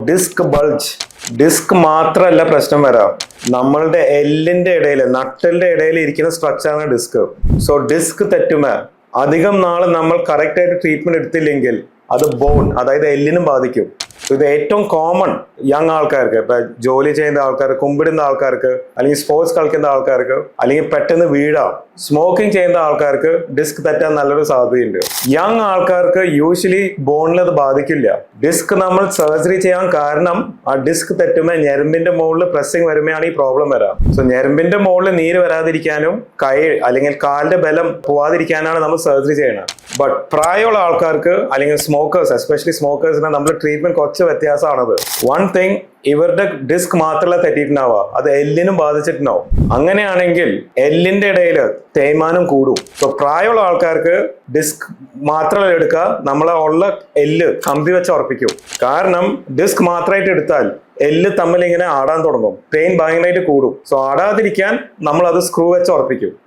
Disc bulge. Disk മാത്രമല്ല പ്രശ്നം വരാം, നമ്മളുടെ എല്ലിന്റെ ഇടയിൽ, നട്ടലിന്റെ ഇടയിൽ ഇരിക്കുന്ന സ്ട്രക്ചറാണ് ഡിസ്ക്. സോ ഡിസ്ക് തെറ്റുമേ അധികം നാൾ നമ്മൾ കറക്റ്റ് ആയിട്ട് ട്രീറ്റ്മെന്റ് എടുത്തില്ലെങ്കിൽ അത് ബോൺ, അതായത് എല്ലിനും ബാധിക്കും. ഇത് ഏറ്റവും കോമൺ യങ് ആൾക്കാർക്ക്, ഇപ്പൊ ജോലി ചെയ്യുന്ന ആൾക്കാർക്ക്, കുമ്പിടുന്ന ആൾക്കാർക്ക്, അല്ലെങ്കിൽ സ്പോർട്സ് കളിക്കുന്ന ആൾക്കാർക്ക്, അല്ലെങ്കിൽ പെട്ടെന്ന് വീഴാം, സ്മോക്കിംഗ് ചെയ്യുന്ന ആൾക്കാർക്ക് ഡിസ്ക് തെറ്റാൻ നല്ലൊരു സാധ്യതയുണ്ട്. യങ് ആൾക്കാർക്ക് യൂഷ്വലി ബോണിൽ അത് ബാധിക്കില്ല. ഡിസ്ക് നമ്മൾ സർജറി ചെയ്യാൻ കാരണം ആ ഡിസ്ക് തെറ്റുമ്പോൾ ഞരമ്പിന്റെ മുകളിൽ പ്രസ്സിങ് വരുമ്പോഴാണ് ഈ പ്രോബ്ലം വരാം. സോ ഞരമ്പിന്റെ മുകളിൽ നീര് വരാതിരിക്കാനും കൈ അല്ലെങ്കിൽ കാലിന്റെ ബലം പോവാതിരിക്കാനാണ് നമ്മൾ സർജറി ചെയ്യണത്. ബട്ട് പ്രായമുള്ള ആൾക്കാർക്ക് അല്ലെങ്കിൽ സ്മോക്കേഴ്സ്, എസ്പെഷ്യലി സ്മോക്കേഴ്സിന് നമ്മൾ ട്രീറ്റ്മെന്റ് കുറച്ച് വ്യത്യാസമാണത്. വൺ തിങ്, ഇവരുടെ ഡിസ്ക് മാത്രമല്ല തെറ്റിയിട്ടുണ്ടാവുക, അത് എല്ലിനും ബാധിച്ചിട്ടുണ്ടാവും. അങ്ങനെയാണെങ്കിൽ എല്ലിന്റെ ഇടയിൽ തേയ്മാനം കൂടും. സോ പ്രായമുള്ള ആൾക്കാർക്ക് ഡിസ്ക് മാത്രമല്ല എടുക്കുക, നമ്മളെ ഉള്ള എല്ല് കമ്പി വെച്ച് ഉറപ്പിക്കും. കാരണം ഡിസ്ക് മാത്രമായിട്ട് എടുത്താൽ എല്ല് തമ്മിൽ ഇങ്ങനെ ആടാൻ തുടങ്ങും, പെയിൻ ഭയങ്കരമായിട്ട് കൂടും. സോ ആടാതിരിക്കാൻ നമ്മൾ അത് സ്ക്രൂ വെച്ച് ഉറപ്പിക്കും.